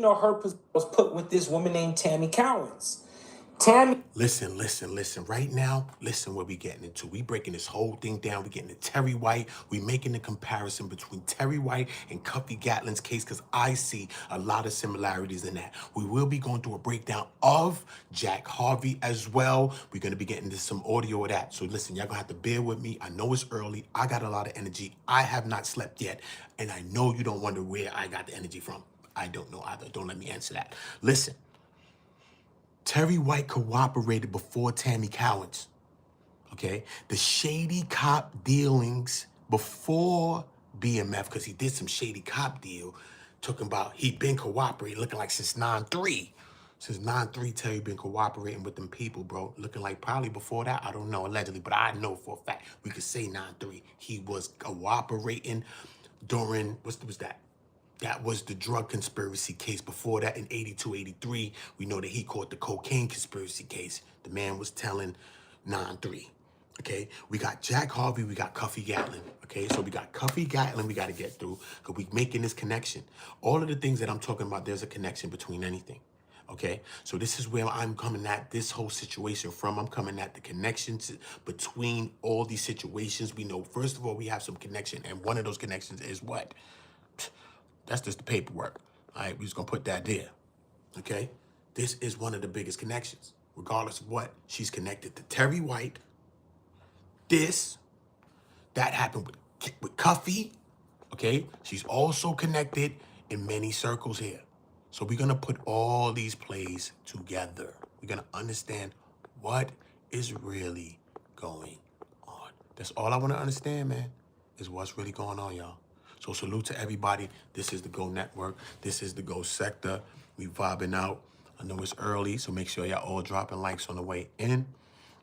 her position was put with this woman named Tammy Cowins. Tammy. Listen. Right now, listen what we getting into. We breaking this whole thing down. We getting to Terry White. We making the comparison between Terry White and CUFFY GATLING's case because I see a lot of similarities in that. We will be going through a breakdown of Jack Harvey as well. We're going to be getting into some audio of that. So listen, y'all going to have to bear with me. I know it's early. I got a lot of energy. I have not slept yet. And I know you don't wonder where I got the energy from. I don't know either. Don't let me answer that. Listen. Terry White cooperated before Tammy Cowins, okay? The shady cop dealings before BMF, because he did some shady cop deal, talking about he'd been cooperating, looking like since 9-3. Since 9-3, Terry been cooperating with them people, bro. Looking like probably before that, I don't know, allegedly, but I know for a fact, we could say 9-3. He was cooperating during, what was that? That was the drug conspiracy case. Before that, in 82, 83, we know that he caught the cocaine conspiracy case. The man was telling 9-3, okay? We got Jack Harvey, we got CUFFY GATLING, okay? So we got CUFFY GATLING we got to get through because we're making this connection. All of the things that I'm talking about, there's a connection between anything, okay? So this is where I'm coming at this whole situation from. I'm coming at the connections between all these situations. We know, first of all, we have some connection, and one of those connections is what? That's just the paperwork. All right, we're just gonna put that there, okay? This is one of the biggest connections. Regardless of what, she's connected to Terry White. That happened with CUFFY, okay? She's also connected in many circles here. So we're gonna put all these plays together. We're gonna understand what is really going on. That's all I wanna understand, man, is what's really going on, y'all. So salute to everybody. This is the Go Network. This is the Go Sector. We vibing out. I know it's early, so make sure y'all all dropping likes on the way in.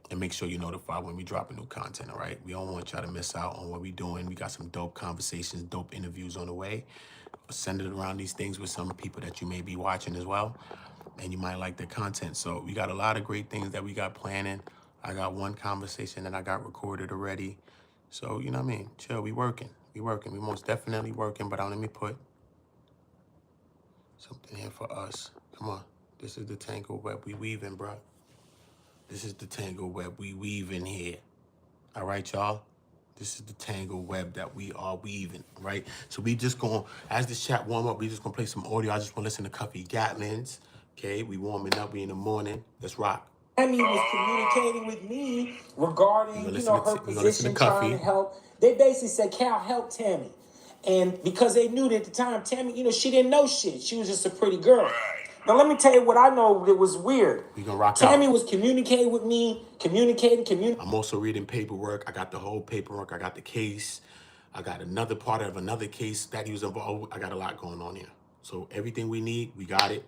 And make sure you're notified when we dropping new content, all right? We don't want y'all to miss out on what we doing. We got some dope conversations, dope interviews on the way. Send it around these things with some people that you may be watching as well. And you might like the content. So we got a lot of great things that we got planning. I got one conversation that I got recorded already. So, you know what I mean? Chill, we working. We most definitely working, but let me put something here for us. Come on. This is the tangled web we weaving, bro. This is the tangled web we weaving here. All right, y'all? This is the tangled web that we are weaving, right? So we just going, as this chat warm up, we just gonna play some audio. I just wanna listen to CUFFY GATLING's, okay? We warming up, we in the morning. Let's rock. Tammy was communicating with me regarding, her position, trying to help. They basically said, Cal, help Tammy. And because they knew that at the time, Tammy, she didn't know shit. She was just a pretty girl. Now, let me tell you what I know that was weird. We gonna rock Tammy out. was communicating with me, communicating. I'm also reading paperwork. I got the whole paperwork. I got the case. I got another part of another case that he was involved. I got a lot going on here. So everything we need, we got it.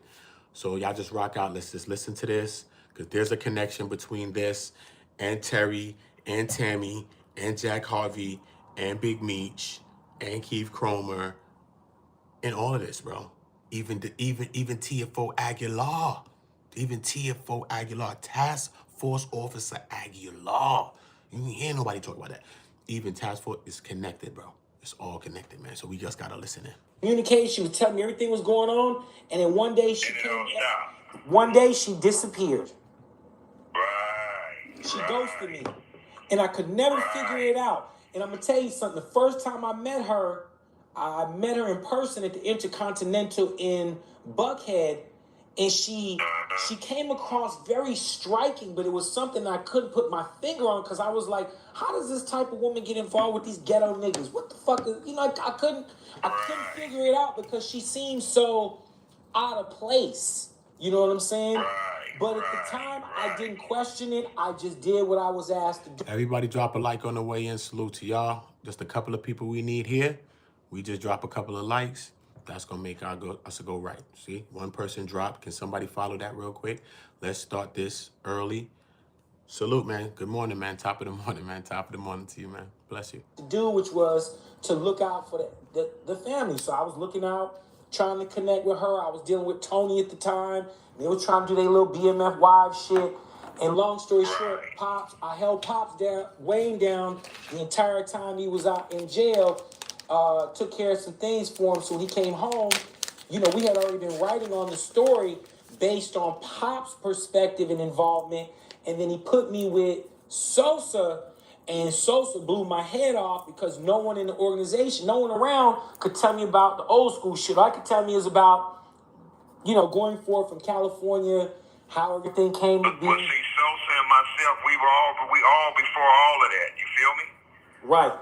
So y'all just rock out. Let's just listen to this because there's a connection between this and Terry and Tammy and Jack Harvey and Big Meech and Keith CROMER and all of this, bro. Even TFO Aguilar. Even TFO Aguilar, Task Force Officer Aguilar. You didn't hear nobody talk about that. Even Task Force is connected, bro. It's all connected, man. So we just gotta listen in. Communication, she was telling me everything was going on, and then one day she disappeared. She ghosted me, and I could never figure it out. And I'm gonna tell you something. The first time I met her in person at the Intercontinental in Buckhead, and she came across very striking, but it was something I couldn't put my finger on because I was like, how does this type of woman get involved with these ghetto niggas? What the fuck is, I couldn't figure it out because she seemed so out of place. You know what I'm saying? But at the time, I didn't question it. I just did what I was asked to do. Everybody drop a like on the way in. Salute to y'all. Just a couple of people we need here. We just drop a couple of likes. That's going to make us go right. See, one person dropped. Can somebody follow that real quick? Let's start this early. Salute, man. Good morning, man. Top of the morning, man. Top of the morning to you, man. Bless you. To do, which was to look out for the family. So I was looking out, trying to connect with her. I was dealing with Tony at the time. They were trying to do their little BMF wives shit. And long story short, I held Pops down, Wayne down the entire time he was out in jail. Took care of some things for him, so he came home. you know, we had already been writing on the story based on Pop's perspective and involvement. And then he put me with Sosa, and Sosa blew my head off because no one in the organization, no one around could tell me about the old school shit. All I could tell me is about, you know, going forward from California, how everything came to be. Well, see, Sosa and myself, we all before all of that. You feel me? Right.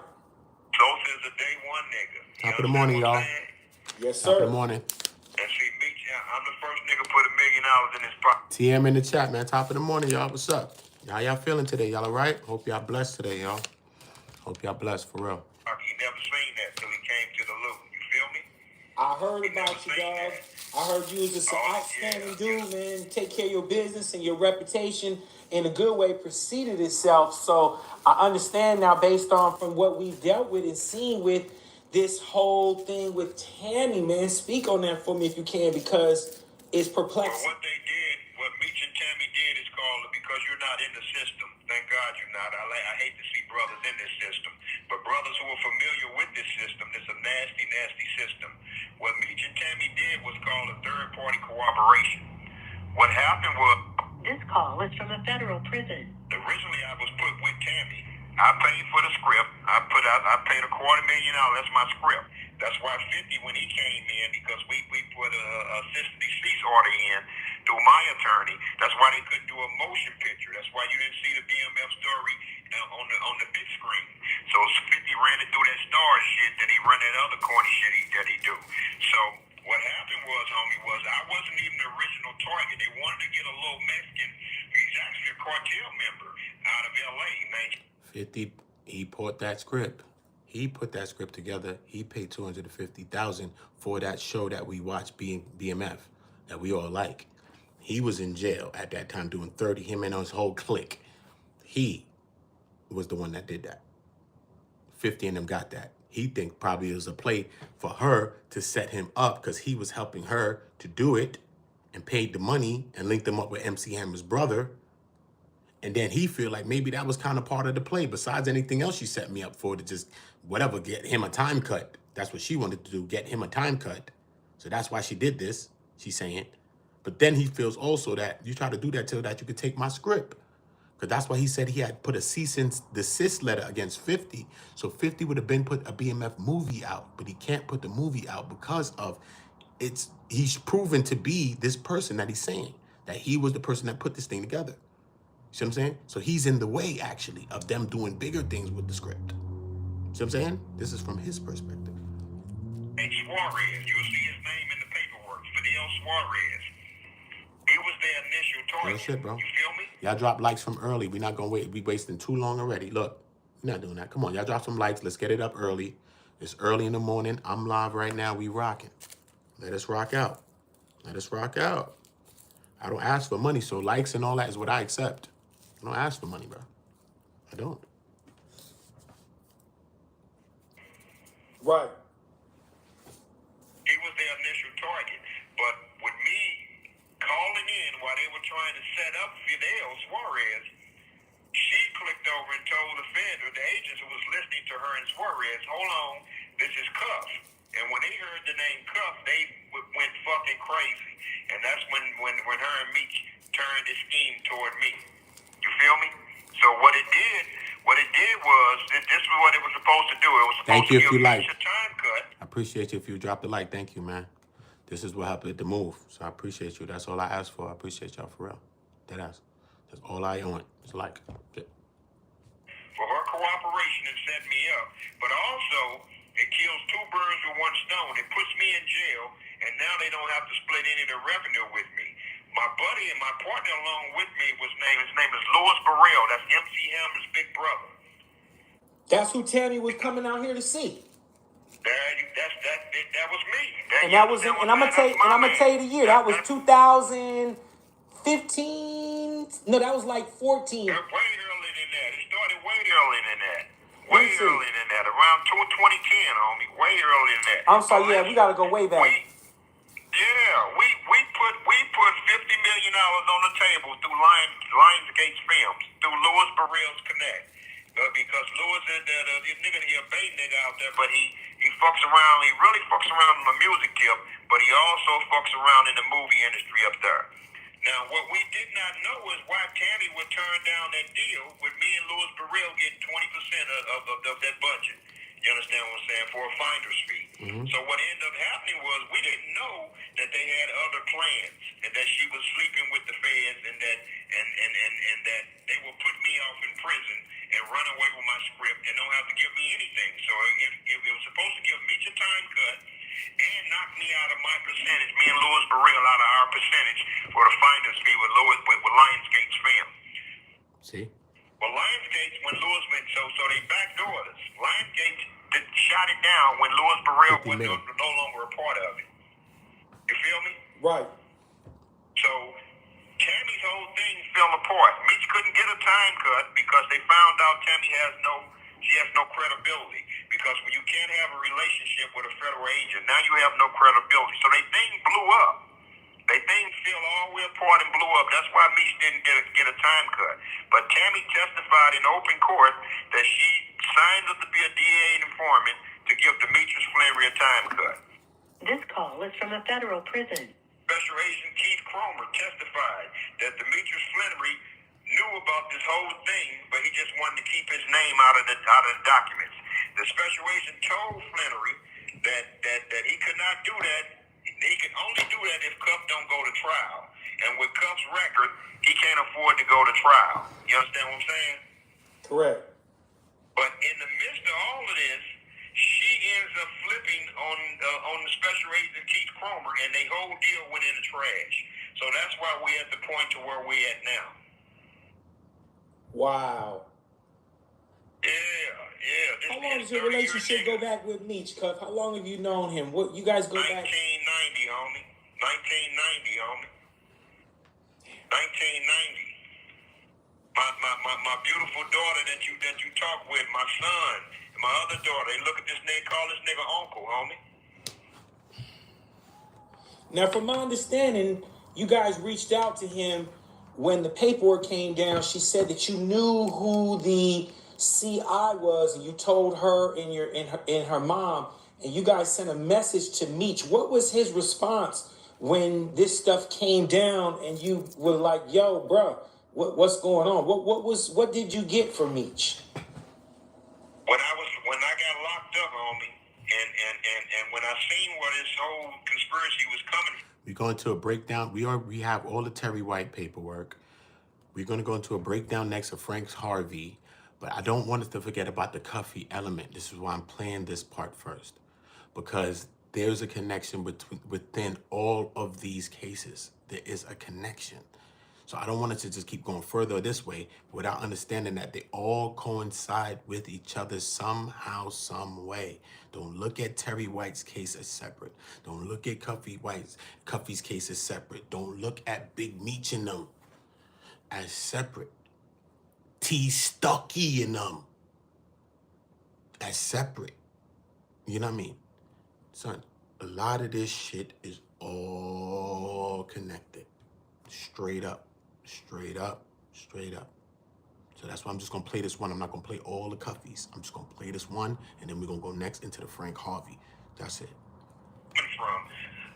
Sosa is a day one nigga. Top of the morning, y'all. Yes, Top of sir. the morning. And see, Meech, I'm the first nigga put $1 million in his pocket. TM in the chat, man. Top of the morning, y'all. What's up? How y'all feeling today? Y'all all right? Hope y'all blessed today, y'all. Hope y'all blessed, for real. He never seen that till he came to the loop. You feel me? I heard about you, dog. I heard you was just an outstanding dude, man. Take care of your business, and your reputation in a good way preceded itself. So I understand now, based on from what we've dealt with and seen with this whole thing with Tammy, man. Speak on that for me if you can, because it's perplexing. Well, what they did, what Meech and Tammy did is called, because you're not in the system. Thank God you're not. I hate to see brothers in this system. But brothers who are familiar with this system, it's a nasty, nasty system. What Meech and Tammy did was called a third-party cooperation. What happened was... This call is from a federal prison. Originally, I was put with Tammy. I paid for the script. I paid $250,000. That's my script. That's why 50, when he came in, because we put a citizen decease order in through my attorney. That's why they couldn't do a motion picture. That's why you didn't see the BMF story on the big screen. So 50 ran it through that star shit that he run that other corny shit that he do. So what happened was, homie, was I wasn't even the original target. They wanted to get a little Mexican. He's actually a cartel member out of LA, man. 50, he put that script. He put that script together. He paid $250,000 for that show that we watched, BMF, that we all like. He was in jail at that time doing 30, him and his whole clique. He was the one that did that. 50 and them got that. He think probably it was a play for her to set him up because he was helping her to do it and paid the money and linked them up with MC Hammer's brother. And then he feel like maybe that was kind of part of the play. Besides anything else she set me up for, to just, whatever, get him a time cut. That's what she wanted to do, get him a time cut. So that's why she did this, she's saying. But then he feels also that you try to do that so that you could take my script. Because that's why he said he had put a cease and desist letter against 50. So 50 would have been put a BMF movie out. But he can't put the movie out because of he's proven to be this person that he's saying. That he was the person that put this thing together. See what I'm saying? So he's in the way, actually, of them doing bigger things with the script. See what I'm saying? This is from his perspective. And Suarez, you'll see his name in the paperwork. Fidel Suarez. He was their initial target. Real shit, bro. You feel me? Y'all drop likes from early. We're not going to wait. We wasting too long already. Look, we're not doing that. Come on, y'all drop some likes. Let's get it up early. It's early in the morning. I'm live right now. We rocking. Let us rock out. Let us rock out. I don't ask for money, so likes and all that is what I accept. I don't ask for money, bro. I don't. Right. He was their initial target. But with me calling in while they were trying to set up Fidel Suarez, she clicked over and told the agents who was listening to her and Suarez, hold on, this is Cuff. And when they heard the name Cuff, they went fucking crazy. And that's when her and Meech turned the scheme toward me. You feel me? So what it did was, this is what it was supposed to do. It was supposed to give Meech a time cut. I appreciate you if you drop the like. Thank you, man. This is what happened to move. So I appreciate you. That's all I ask for. I appreciate y'all for real. That's all I want. It's like. Okay. For her cooperation and set me up. But also, it kills two birds with one stone. It puts me in jail, and now they don't have to split any of the revenue with me. My buddy and my partner along with me his name is Louis Burrell. That's MC Hammer's big brother. That's who Tammy was coming out here to see. That was me. And I'm gonna tell you the year. That was 2015. No, that was like 14. Way earlier than that. It started way earlier than that. Way earlier than that. Around 2010, homie. Way earlier than that. I'm sorry. Yeah, we gotta go way back. We put $50 million on the table through Lionsgate Films, through Louis Burrell's Connect. Because Louis is the nigga, he a bait nigga out there, but he fucks around. He really fucks around on the music tip. but he also fucks around in the movie industry up there. Now, what we did not know is why Tammy would turn down that deal with me and Louis Burrell getting 20% of that budget. You understand what I'm saying? For a finder's fee. So what ended up happening was we didn't know that they had other plans and that she was sleeping with the feds and that and that they will put me off in prison and run away with my script and don't have to give me anything. So it was supposed to give Meech a time cut and knock me out of my percentage, me and Louis Burrell out of our percentage for the finder's fee with Lionsgate's film. See? Well, Lionsgate, when Louis went, so they backdoored us. Lionsgate shot it down when Louis Burrell was no longer a part of it. You feel me? Right. So Tammy's whole thing fell apart. Meech couldn't get a time cut because they found out Tammy has no credibility. Because when you can't have a relationship with a federal agent, now you have no credibility. So their thing blew up. They thing fell all the way apart and blew up. That's why Meech didn't get a time cut. But Tammy testified in open court that she signed up to be a DA informant to give Demetrius Flannery a time cut. This call is from a federal prison. Special Agent Keith Cromer testified that Demetrius Flannery knew about this whole thing, but he just wanted to keep his name out of the documents. The special agent told Flannery that he could not do that. He can only do that if Cuff don't go to trial. And with Cuff's record, he can't afford to go to trial. You understand what I'm saying? Correct. But in the midst of all of this, she ends up flipping on the special agent Keith Cromer, and the whole deal went in the trash. So that's why we're at the point to where we're at now. Wow. Yeah. How long does your relationship go back with Meech, Cuff? How long have you known him? What you guys go 1990, back? 1990, homie. 1990. My beautiful daughter that you talk with, my son, and my other daughter, they look at this nigga, call this nigga uncle, homie. Now, from my understanding, you guys reached out to him when the paperwork came down. She said that you knew who the CI was, and you told her and her mom, and you guys sent a message to Meech. What was his response when this stuff came down and you were like, "Yo, bro, what's going on?" What did you get from Meech? When I got locked up, homie, and when I seen where this whole conspiracy was coming from. We go into a breakdown. We have all the Terry White paperwork. We're going to go into a breakdown next of Frank's Harvey. But I don't want us to forget about the Cuffy element. This is why I'm playing this part first. Because there's a connection within all of these cases. There is a connection. So I don't want us to just keep going further this way without understanding that they all coincide with each other somehow, some way. Don't look at Terry White's case as separate. Don't look at Cuffy's case as separate. Don't look at Big Meech and them as separate. T Stucky and them as separate. You know what I mean? Son, a lot of this shit is all connected. Straight up. So that's why I'm just gonna play this one. I'm not gonna play all the Cuffies. I'm just gonna play this one, and then we're gonna go next into the Frank Harvey. That's it.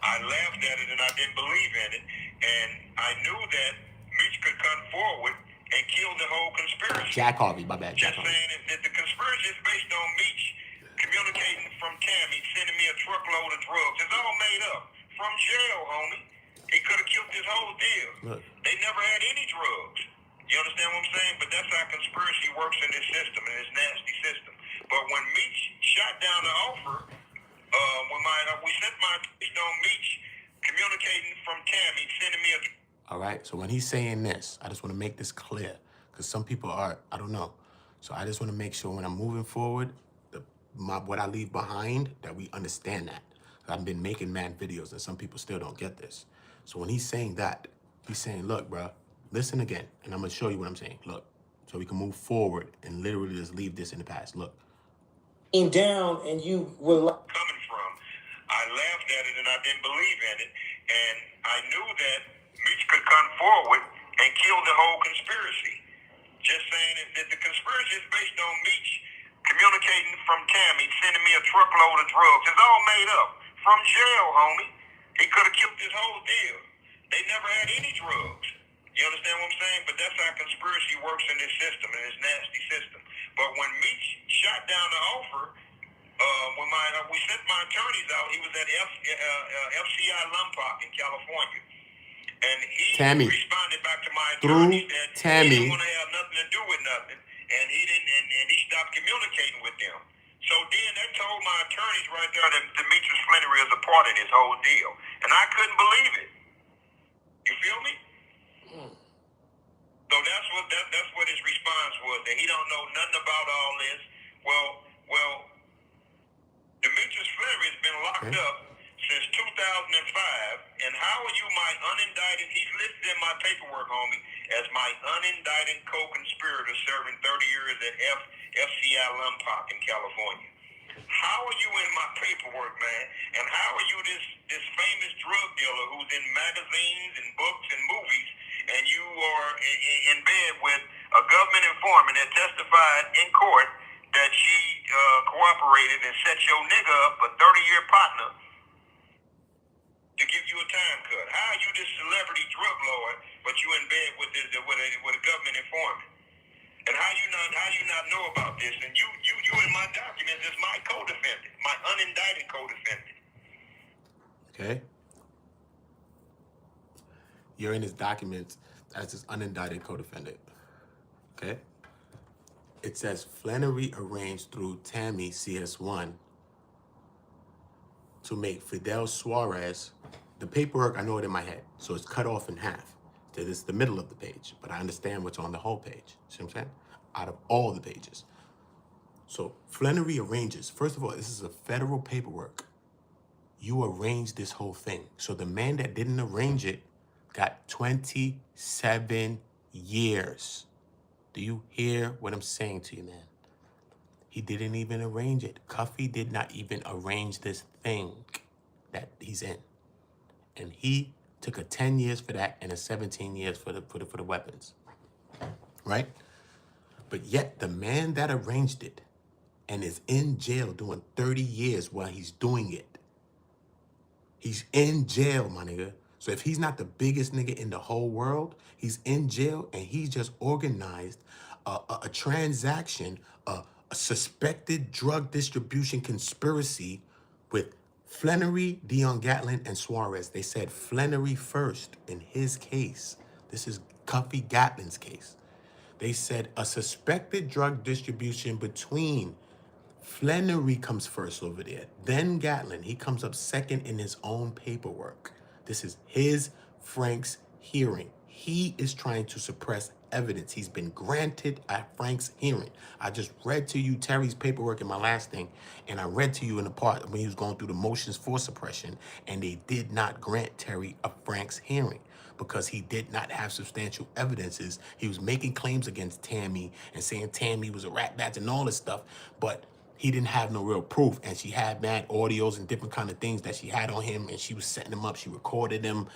I laughed at it and I didn't believe in it, and I knew that Meech could come forward and kill the whole conspiracy. Jack Harvey, my bad. Just saying, if the conspiracy is based on Meech communicating from Tammy, sending me a truckload of drugs, it's all made up from jail, homie. He could have killed this whole deal. Look. They never had any drugs. You understand what I'm saying? But that's how conspiracy works in this system, in this nasty system. But when Meech shot down the offer, when we sent my text on Meech communicating from Tammy, sending me a... All right, so when he's saying this, I just want to make this clear, because some people are, I don't know. So I just want to make sure when I'm moving forward, what I leave behind, that we understand that. I've been making mad videos, and some people still don't get this. So when he's saying that, he's saying, look, bro, listen again, and I'm going to show you what I'm saying. Look, so we can move forward and literally just leave this in the past. Look. Came down and you were like... Coming from, I laughed at it and I didn't believe in it, and I knew that Meech could come forward and kill the whole conspiracy. Just saying, if the conspiracy is based on Meech communicating from Tammy, sending me a truckload of drugs, it's all made up from jail, homie. He could have killed this whole deal. They never had any drugs. You understand what I'm saying? But that's how conspiracy works in this system, in this nasty system. But when Meech shot down the offer, when we sent my attorneys out, he was at FCI Lompoc in California. And he responded back to my attorneys that he didn't want to have nothing to do with nothing. And he stopped communicating with them. So then that told my attorneys right there that Demetrius Flannery is a part of this whole deal. And I couldn't believe it. You feel me? So that's what his response was, that he don't know nothing about all this. Well, Demetrius Flannery has been locked up since 2005, and how are you my unindicted, he's listed in my paperwork, homie, as my unindicted co-conspirator serving 30 years at FCI Lompoc in California. How are you in my paperwork, man? And how are you this famous drug dealer who's in magazines and books and movies, and you are in bed with a government informant that testified in court that she cooperated and set your nigga up, a 30-year partner, to give you a time cut? How are you this celebrity drug lord, but you in bed with a government informant? And how you not know about this? And you in my documents is my co-defendant, my unindicted co-defendant. Okay. You're in his documents as his unindicted co-defendant. Okay. It says Flannery arranged through Tammy CS1 to make Fidel Suarez. The paperwork, I know it in my head, so it's cut off in half. This is the middle of the page, but I understand what's on the whole page. See what I'm saying? Out of all the pages. So Flannery arranges. First of all, this is a federal paperwork. You arranged this whole thing. So the man that didn't arrange it got 27 years. Do you hear what I'm saying to you, man? He didn't even arrange it. Cuffy did not even arrange this thing that he's in. And he took a 10 years for that and a 17 years for the weapons. Right? But yet the man that arranged it and is in jail doing 30 years while he's doing it. He's in jail, my nigga. So if he's not the biggest nigga in the whole world, he's in jail and he's just organized a transaction, a suspected drug distribution conspiracy with Flannery, Dion Gatlin, and Suarez. They said Flannery first in his case. This is Cuffy Gatling's case. They said a suspected drug distribution between Flannery comes first over there. Then Gatlin, he comes up second in his own paperwork. This is his, Frank's hearing. He is trying to suppress evidence. He's been granted at Frank's hearing. I just read to you Terry's paperwork in my last thing, and I read to you in the part when he was going through the motions for suppression, and they did not grant Terry a Frank's hearing because he did not have substantial evidences. He was making claims against Tammy and saying Tammy was a rat bat and all this stuff, but he didn't have no real proof, and she had mad audios and different kind of things that she had on him, and she was setting him up. She recorded him.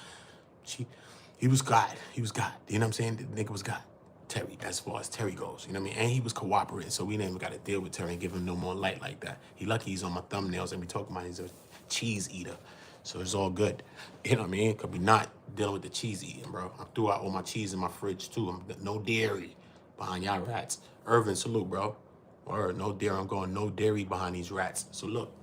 He was God. He was God. You know what I'm saying? The nigga was God. Terry, as far as Terry goes. You know what I mean? And he was cooperating, so we didn't even got to deal with Terry and give him no more light like that. He lucky he's on my thumbnails and we talking about he's a cheese eater. So it's all good. You know what I mean? Could be not dealing with the cheese eating, bro. I threw out all my cheese in my fridge, too. No dairy behind y'all rats. Irvin, salute, bro. Or no dairy. I'm going no dairy behind these rats. So look.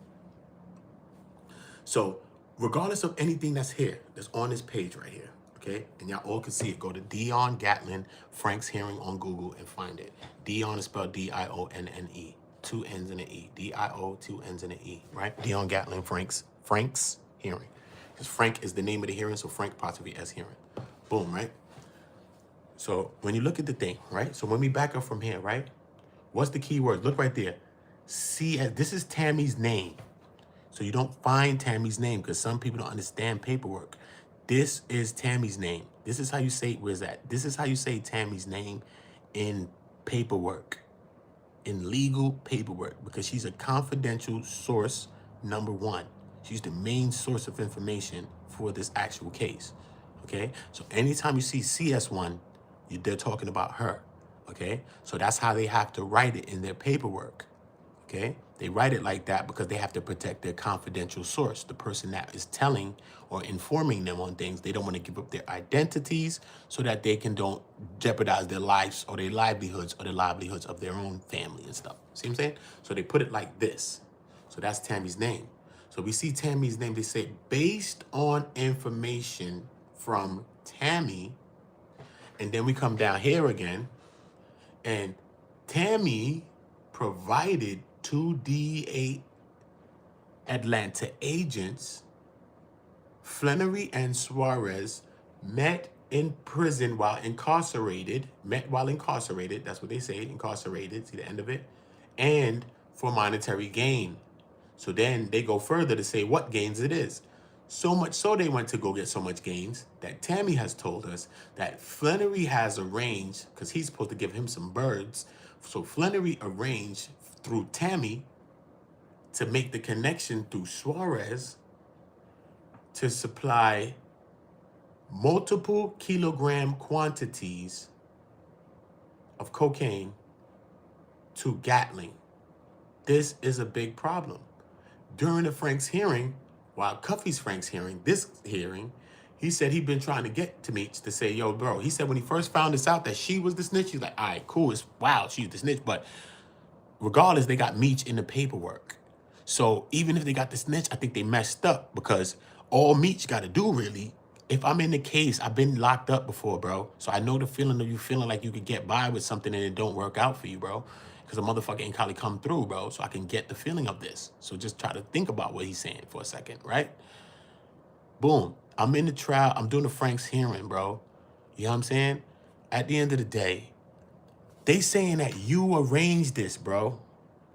So regardless of anything that's here, that's on this page right here, okay? And y'all all can see it. Go to Dion Gatlin, Frank's hearing on Google and find it. Dion is spelled D-I-O-N-N-E. 2 N's and an E. D-I-O, 2 N's and an E, right? Dion Gatlin, Frank's hearing. Because Frank is the name of the hearing, so Frank apostrophe S hearing. Boom, right? So when you look at the thing, right? So when we back up from here, right? What's the key word? Look right there. This is Tammy's name. So you don't find Tammy's name because some people don't understand paperwork. This is Tammy's name. This is how you say, where's that? This is how you say Tammy's name in paperwork, in legal paperwork, because she's a confidential source, number one. She's the main source of information for this actual case, okay? So anytime you see CS1, they're talking about her, okay? So that's how they have to write it in their paperwork, okay? They write it like that because they have to protect their confidential source, the person that is telling or informing them on things. They don't want to give up their identities so that they don't jeopardize their lives or their livelihoods or the livelihoods of their own family and stuff. See what I'm saying? So they put it like this. So that's Tammy's name. So we see Tammy's name. They say, based on information from Tammy, and then we come down here again, and Tammy provided 2 DEA Atlanta agents, Flannery and Suarez, met in prison while incarcerated, that's what they say, incarcerated, see the end of it, and for monetary gain. So then they go further to say what gains it is. So much so they went to go get so much gains that Tammy has told us that Flannery has arranged, because he's supposed to give him some birds, so Flannery arranged through Tammy to make the connection through Suarez to supply multiple kilogram quantities of cocaine to Gatling. This is a big problem. During the Frank's hearing, while Cuffy's Frank's hearing, this hearing, he said he'd been trying to get to Meech to say, yo, bro, he said when he first found this out that she was the snitch, he's like, all right, cool, it's wow, she's the snitch, but regardless, they got Meech in the paperwork. So even if they got the snitch, I think they messed up because all Meech got to do really, if I'm in the case, I've been locked up before, bro. So I know the feeling of you feeling like you could get by with something and it don't work out for you, bro. Because a motherfucker ain't probably come through, bro. So I can get the feeling of this. So just try to think about what he's saying for a second, right? Boom. I'm in the trial. I'm doing the Frank's hearing, bro. You know what I'm saying? At the end of the day, they saying that you arranged this, bro.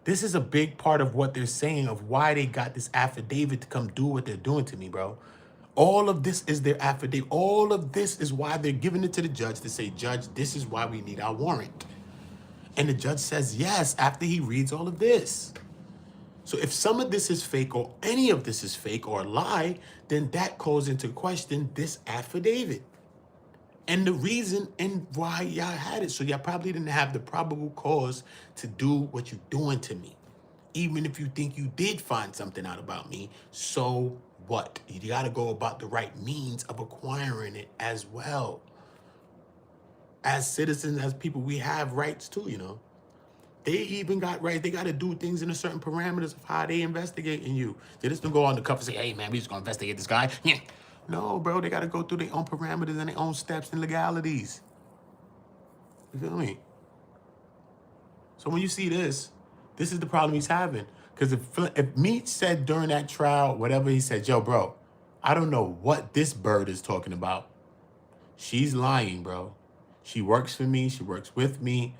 This is a big part of what they're saying of why they got this affidavit to come do what they're doing to me, bro. All of this is their affidavit. All of this is why they're giving it to the judge to say, Judge, this is why we need our warrant. And the judge says yes after he reads all of this. So if some of this is fake or any of this is fake or a lie, then that calls into question this affidavit. And the reason and why y'all had it. So y'all probably didn't have the probable cause to do what you're doing to me. Even if you think you did find something out about me, so what? You gotta go about the right means of acquiring it as well. As citizens, as people, we have rights too, you know. They even got rights. They gotta do things in a certain parameters of how they investigating you. They just don't go on the cuff and say, hey man, we just gonna investigate this guy. Yeah. No, bro, they gotta go through their own parameters and their own steps and legalities. You feel me? So when you see this is the problem he's having. Because if Meech said during that trial, whatever he said, yo, bro, I don't know what this bird is talking about. She's lying, bro. She works for me. She works with me.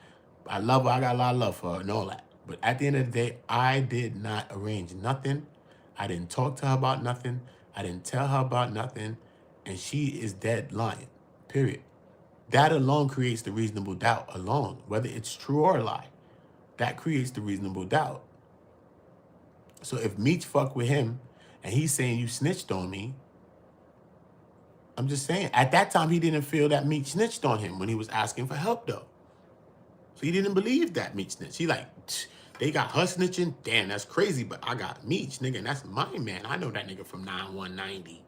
I love her. I got a lot of love for her and all that. But at the end of the day, I did not arrange nothing. I didn't talk to her about nothing. I didn't tell her about nothing. And she is dead lying, period. That alone creates the reasonable doubt alone, whether it's true or a lie. That creates the reasonable doubt. So if Meech fuck with him and he's saying you snitched on me, I'm just saying, at that time, he didn't feel that Meech snitched on him when he was asking for help, though. So he didn't believe that Meech snitched. He like, they got her snitching? Damn, that's crazy, but I got Meech, nigga, and that's my man. I know that nigga from 9190.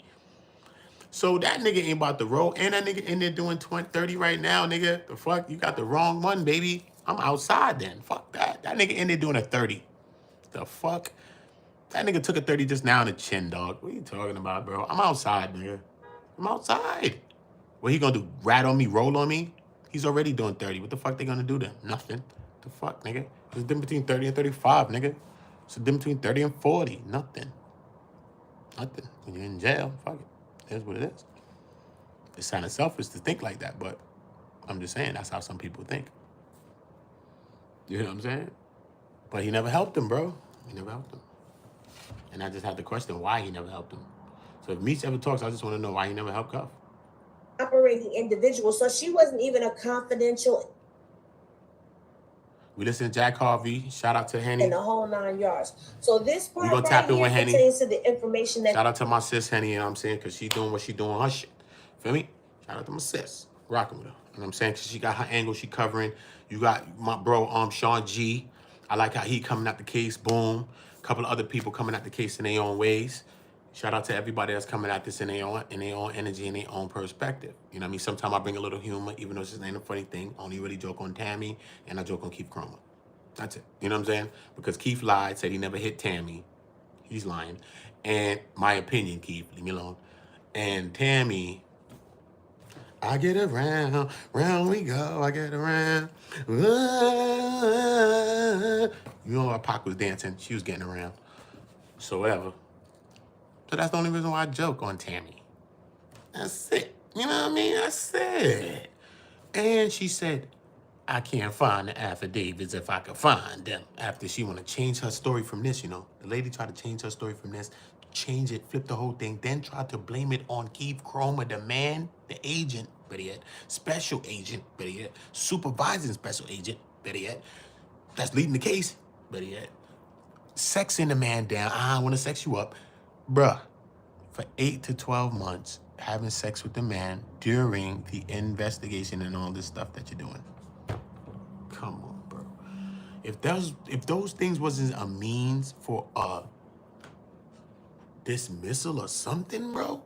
So that nigga ain't about to roll, and that nigga in there doing 30 right now, nigga. The fuck? You got the wrong one, baby. I'm outside then. Fuck that. That nigga in there doing a 30. The fuck? That nigga took a 30 just now in the chin, dog. What are you talking about, bro? I'm outside, nigga. I'm outside. What he gonna do? Rat on me, roll on me? He's already doing 30. What the fuck they gonna do then? Nothing. The fuck, nigga? There's a difference between 30 and 35, nigga. It's a difference between 30 and 40. Nothing. Nothing. When you're in jail, fuck it. That's what it is. It's kind of selfish to think like that, but I'm just saying that's how some people think. You know what I'm saying? But he never helped him, bro. He never helped him. And I just had to question why he never helped him. So if Meech ever talks, I just want to know why he never helped Cuff. Operating individual, so she wasn't even a confidential. We listen to Jack Harvey. Shout out to Henny. In the whole 9 yards. So this part gonna tap in with Henny. pertains to the information that. Shout out to my sis Henny, you know what I'm saying? Because she doing what she doing, her shit. Feel me? Shout out to my sis. Rocking with her. You know what I'm saying? Because she got her angle, she covering. You got my bro, Sean G. I like how he coming out the case, boom. A couple of other people coming out the case in their own ways. Shout out to everybody that's coming at this in their own energy, in their own perspective. You know what I mean? Sometimes I bring a little humor, even though this ain't a funny thing. I only really joke on Tammy, and I joke on Keith CROMER. That's it. You know what I'm saying? Because Keith lied, said he never hit Tammy. He's lying. And my opinion, Keith, leave me alone. And Tammy, I get around, round we go, I get around. You know while Pac was dancing, she was getting around. So whatever. So that's the only reason why I joke on Tammy. That's it. You know what I mean? That's it. And she said, I can't find the affidavits if I could find them. After she want to change her story from this, you know. The lady tried to change her story from this, change it, flip the whole thing, then tried to blame it on Keith CROMER, the man, the agent, better yet, special agent, better yet, supervising special agent, better yet, that's leading the case, better yet, sexing the man down. I want to sex you up. Bruh, for 8 to 12 months, having sex with the man during the investigation and all this stuff that you're doing. Come on, bro. If those things wasn't a means for a dismissal or something, bro,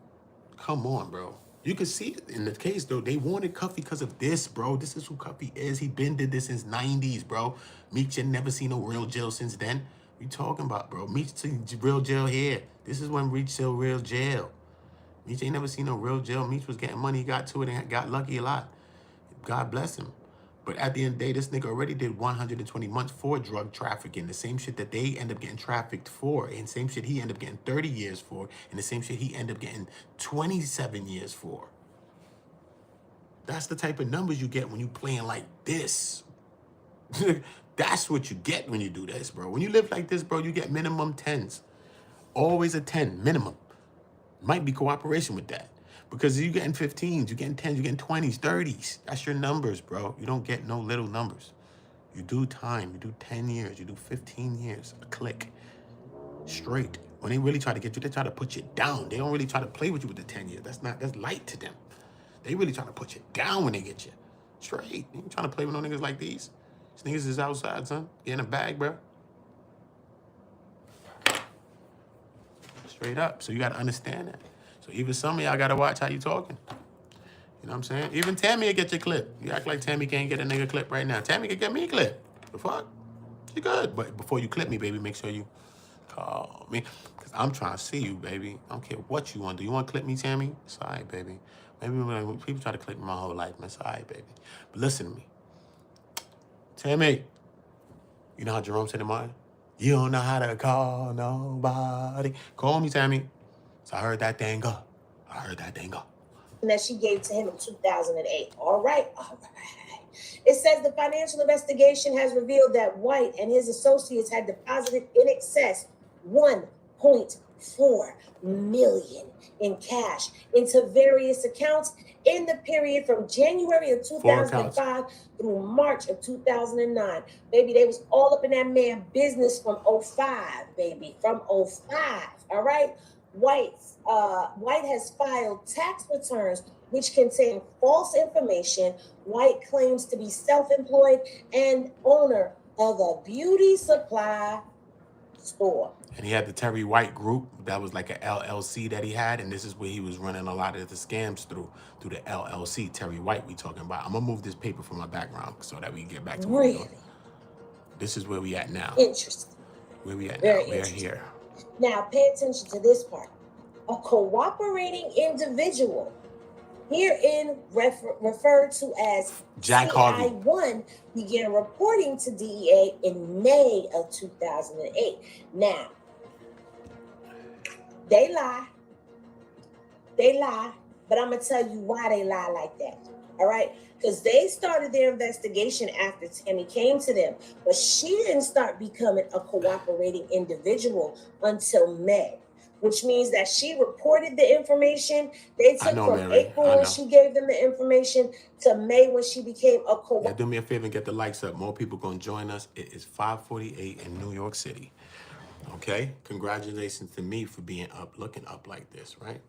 come on, bro. You can see it in the case, though. They wanted Cuffy because of this, bro. This is who Cuffy is. He been did this since 90s, bro. Meech had never seen no real jail since then. What you talking about, bro? Meech seen real jail here. This is when Meech saw real jail. Meech ain't never seen no real jail. Meech was getting money. He got to it and got lucky a lot. God bless him. But at the end of the day, this nigga already did 120 months for drug trafficking. The same shit that they end up getting trafficked for. And same shit he ended up getting 30 years for. And the same shit he ended up getting 27 years for. That's the type of numbers you get when you playing like this. That's what you get when you do this, bro. When you live like this, bro, you get minimum 10s. Always a 10, minimum. Might be cooperation with that. Because you're getting 15s, you're getting 10s, you're getting 20s, 30s. That's your numbers, bro. You don't get no little numbers. You do time. You do 10 years. You do 15 years. A click. Straight. When they really try to get you, they try to put you down. They don't really try to play with you with the 10 years. That's light to them. They really try to put you down when they get you. Straight. You ain't trying to play with no niggas like these. These niggas is outside, son. Get in a bag, bro. Straight up. So you got to understand that. So even some of y'all got to watch how you talking. You know what I'm saying? Even Tammy will get your clip. You act like Tammy can't get a nigga clip right now. Tammy can get me a clip. The fuck? You good. But before you clip me, baby, make sure you call me. Because I'm trying to see you, baby. I don't care what you want to do. You want to clip me, Tammy? It's all right, baby. Maybe when people try to clip me my whole life, man, it's all right, baby. But listen to me. Tammy, you know how Jerome said in mine? You don't know how to call nobody. Call me, Tammy. So I heard that thing go. I heard that thing go. That she gave to him in 2008. All right. It says the financial investigation has revealed that White and his associates had deposited in excess $1.4 million in cash into various accounts in the period from January of 2005 through March of 2009. Baby, they was all up in that man business from 05, baby, from 05. All right. White has filed tax returns which contain false information. White claims to be self-employed and owner of a beauty supply store. And he had the Terry White group. That was like an LLC that he had. And this is where he was running a lot of the scams through the LLC. Terry White we talking about. I'm going to move this paper from my background so that we can get back to what we're doing. This is where we at now. Interesting. Where we at Very now? We're here. Now, pay attention to this part. A cooperating individual, herein referred to as Jack Harvey, CI1, began reporting to DEA in May of 2008. Now, they lie, but I'm going to tell you why they lie like that, all right? Because they started their investigation after Tammy came to them, but she didn't start becoming a cooperating individual until May, which means that she reported the information. They took from April when she gave them the information to May when she became a cooperating. Yeah, do me a favor and get the likes up. More people going to join us. It is 5:48 in New York City. Okay? Congratulations to me for being up, looking up like this, right?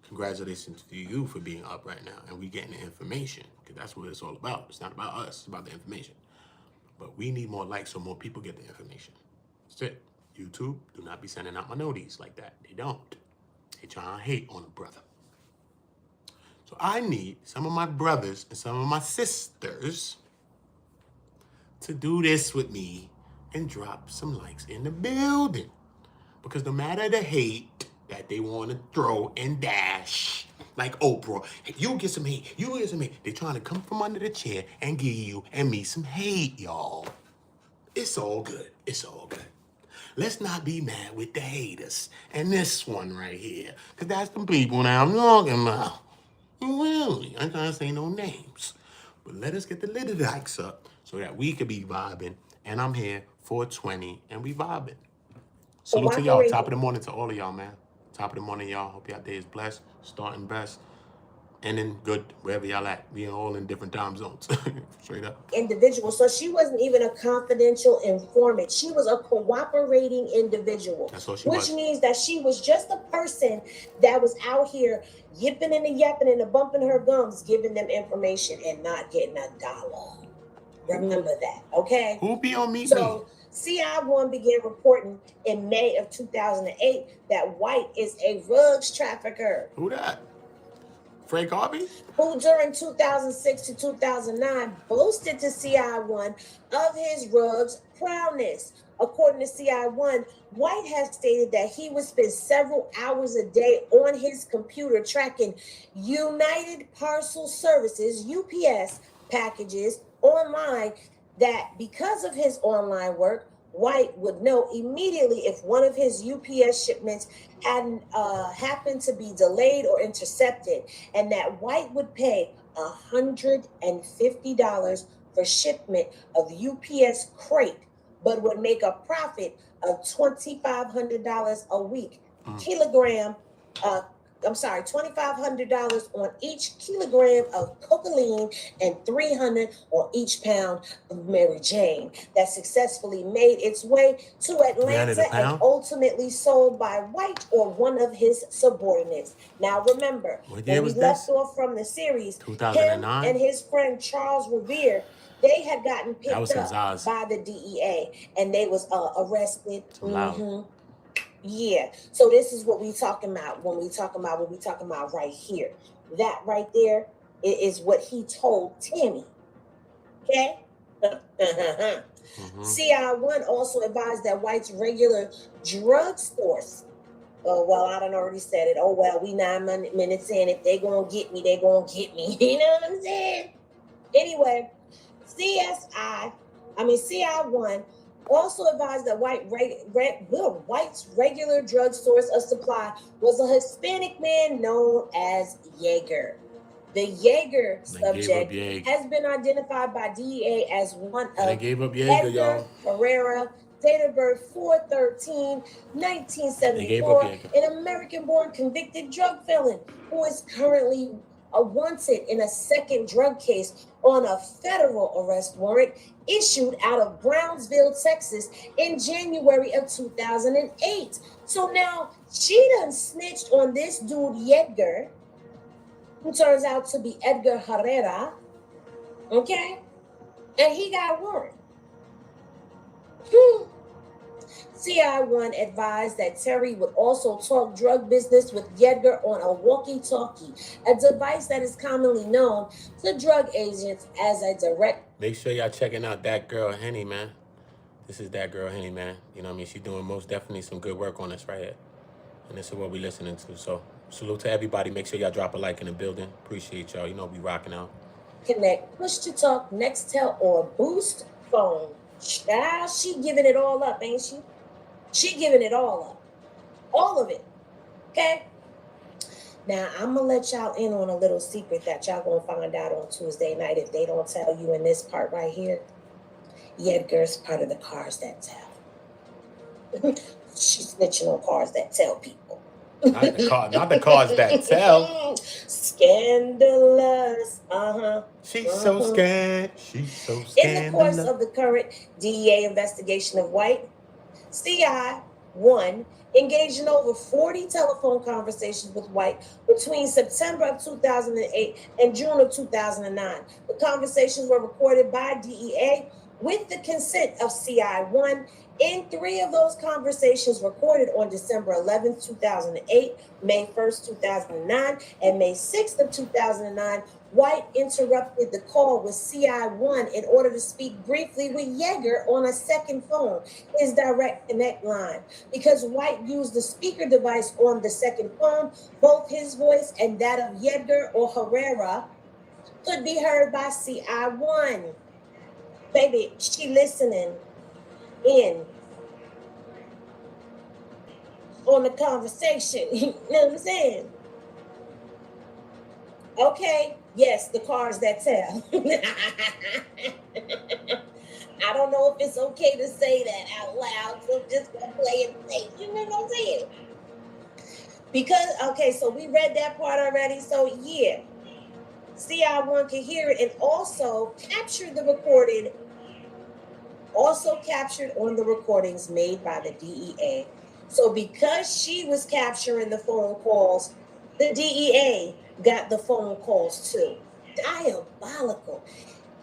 Congratulations to you for being up right now. And we getting the information, because that's what it's all about. It's not about us. It's about the information. But we need more likes so more people get the information. That's it. YouTube, do not be sending out my noties like that. They don't. They try to hate on a brother. So I need some of my brothers and some of my sisters to do this with me and drop some likes in the building. Because no matter the hate that they want to throw and dash, like Oprah, you get some hate, you get some hate. They're trying to come from under the chair and give you and me some hate, y'all. It's all good. It's all good. Let's not be mad with the haters. And this one right here, because that's the people that I'm talking about. Really, I can't say no names. But let us get the little likes up so that we could be vibing. And I'm here 420 and we vibing. Salute to y'all. Top of the morning to all of y'all, man. Top of the morning, y'all. Hope y'all day is blessed, starting best, ending good, wherever y'all at. We are all in different time zones. Straight up. Individual. So she wasn't even a confidential informant. She was a cooperating individual. That's what she which was. means that she was just a person that was out here yipping and yapping and bumping her gums, giving them information and not getting a dollar. Remember that, okay? Who be on me? So CI1 began reporting in May of 2008 that White is a drugs trafficker. Who that? Frank Harvey? Who during 2006 to 2009 boasted to CI1 of his drugs prowess. According to CI1, White has stated that he would spend several hours a day on his computer tracking United Parcel Services, UPS, packages online, that because of his online work, White would know immediately if one of his UPS shipments hadn't happened to be delayed or intercepted, and that White would pay $150 for shipment of UPS crate, but would make a profit of $2,500 a week. $2,500 on each kilogram of cocaine and $300 on each pound of Mary Jane that successfully made its way to Atlanta and ultimately sold by White or one of his subordinates. Now remember, when we left off from the series, 2009? him and his friend Charles Revere, they had gotten picked up by the DEA and they was arrested. Yeah, so this is what we talking about when we talking about what we talking about right here. That right there is what he told Tammy. Okay? CI1 also advised that White's regular drug stores. Oh, well, I done already said it. Oh, well, we 9 minutes in. If they gonna get me, they gonna get me. You know what I'm saying? Anyway, CI1 also advised that White's regular drug source of supply was a Hispanic man known as Yeager. The Yeager subject has been identified by DEA as one of Edgar Herrera, date of birth 4/13/1974, an American-born convicted drug felon who is currently wanted in a second drug case on a federal arrest warrant issued out of Brownsville, Texas in January of 2008. So now she done snitched on this dude, Yeager, who turns out to be Edgar Herrera, okay? And he got a warrant. CI1 advised that Terry would also talk drug business with Yeager on a walkie-talkie, a device that is commonly known to drug agents as a direct. Make sure y'all checking out That Girl Henny, man. This is That Girl Henny, man. You know what I mean? She's doing most definitely some good work on us right here. And this is what we listening to. So salute to everybody. Make sure y'all drop a like in the building. Appreciate y'all. You know we rocking out. Connect, push to talk, Nextel, or Boost phone. Child, she giving it all up, ain't she? She giving it all up. All of it. Okay? Now, I'm going to let y'all in on a little secret that y'all going to find out on Tuesday night if they don't tell you in this part right here. Yeager's part of the cars that tell. She's snitching on cars that tell people. Not the cars that tell. Scandalous. She's so scared. She's so scandalous. In the course of the current DEA investigation of White, CI1 engaged in over 40 telephone conversations with White between September of 2008 and June of 2009. The conversations were recorded by DEA with the consent of CI1. In 3 of those conversations recorded on December 11th, 2008, May 1st, 2009, and May 6th of 2009, White interrupted the call with CI1 in order to speak briefly with Yeager on a second phone, his direct connect line. Because White used the speaker device on the second phone, both his voice and that of Yeager or Herrera could be heard by CI1. Baby, she listening in on the conversation. You know what I'm saying? Okay, yes, the cards that tell. I don't know if it's okay to say that out loud, so I'm just gonna play it safe. You know what I'm saying? Because, okay, so we read that part already, so yeah. CI1 can hear it and also capture the recorded, also captured on the recordings made by the DEA. So because she was capturing the phone calls, the DEA got the phone calls too. Diabolical.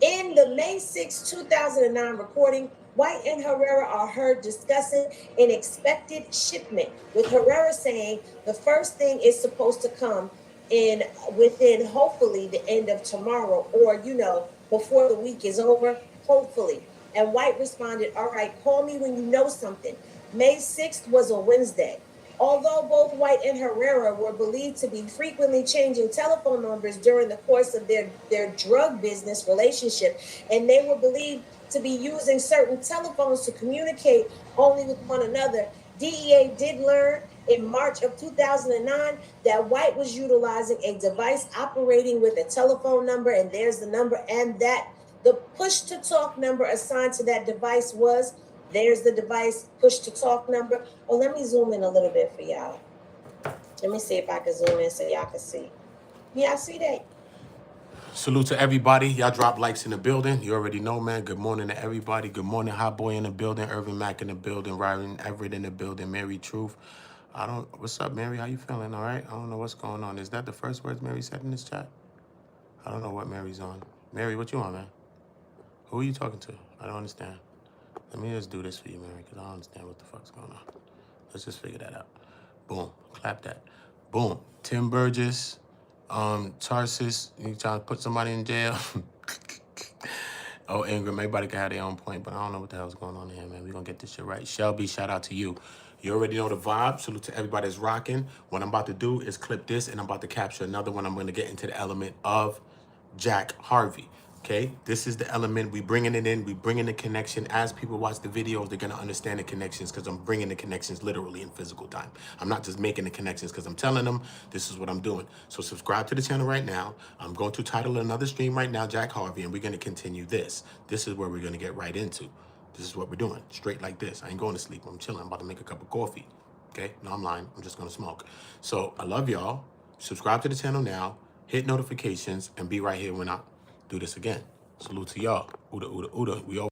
In the May 6, 2009 recording, White and Herrera are heard discussing an expected shipment, with Herrera saying the first thing is supposed to come in within hopefully the end of tomorrow, or, you know, before the week is over, hopefully. And White responded, all right, call me when you know something. May 6th was a Wednesday. Although both White and Herrera were believed to be frequently changing telephone numbers during the course of their drug business relationship, and they were believed to be using certain telephones to communicate only with one another, DEA did learn in March of 2009 that White was utilizing a device operating with a telephone number, and there's the number, and that the push-to-talk number assigned to that device was, there's the device, push-to-talk number. Oh, let me zoom in a little bit for y'all. Let me see if I can zoom in so y'all can see. Yeah, I see that. Salute to everybody. Y'all drop likes in the building. You already know, man. Good morning to everybody. Good morning, Hot Boy in the building. Irvin Mack in the building. Ryan Everett in the building. Mary Truth. What's up, Mary? How you feeling? All right? I don't know what's going on. Is that the first words Mary said in this chat? I don't know what Mary's on. Mary, what you on, man? Who are you talking to? I don't understand. Let me just do this for you, Mary, because I don't understand what the fuck's going on. Let's just figure that out. Boom. Clap that. Boom. Tim Burgess. Tarsus. You trying to put somebody in jail? Oh, Ingram. Everybody can have their own point, but I don't know what the hell's going on here, man. We're going to get this shit right. Shelby, shout out to you. You already know the vibe. Salute to everybody that's rocking. What I'm about to do is clip this, and I'm about to capture another one. I'm going to get into the element of Jack Harvey. Okay, this is the element. We bringing it in. We bringing the connection. As people watch the videos, they're going to understand the connections because I'm bringing the connections literally in physical time. I'm not just making the connections because I'm telling them this is what I'm doing. So subscribe to the channel right now. I'm going to title another stream right now, Jack Harvey, and we're going to continue this. This is where we're going to get right into. This is what we're doing. Straight like this. I ain't going to sleep. I'm chilling. I'm about to make a cup of coffee. Okay, no, I'm lying. I'm just going to smoke. So I love y'all. Subscribe to the channel now. Hit notifications and be right here when I do this again. Salute to y'all. Ooda, ooda, ooda. We all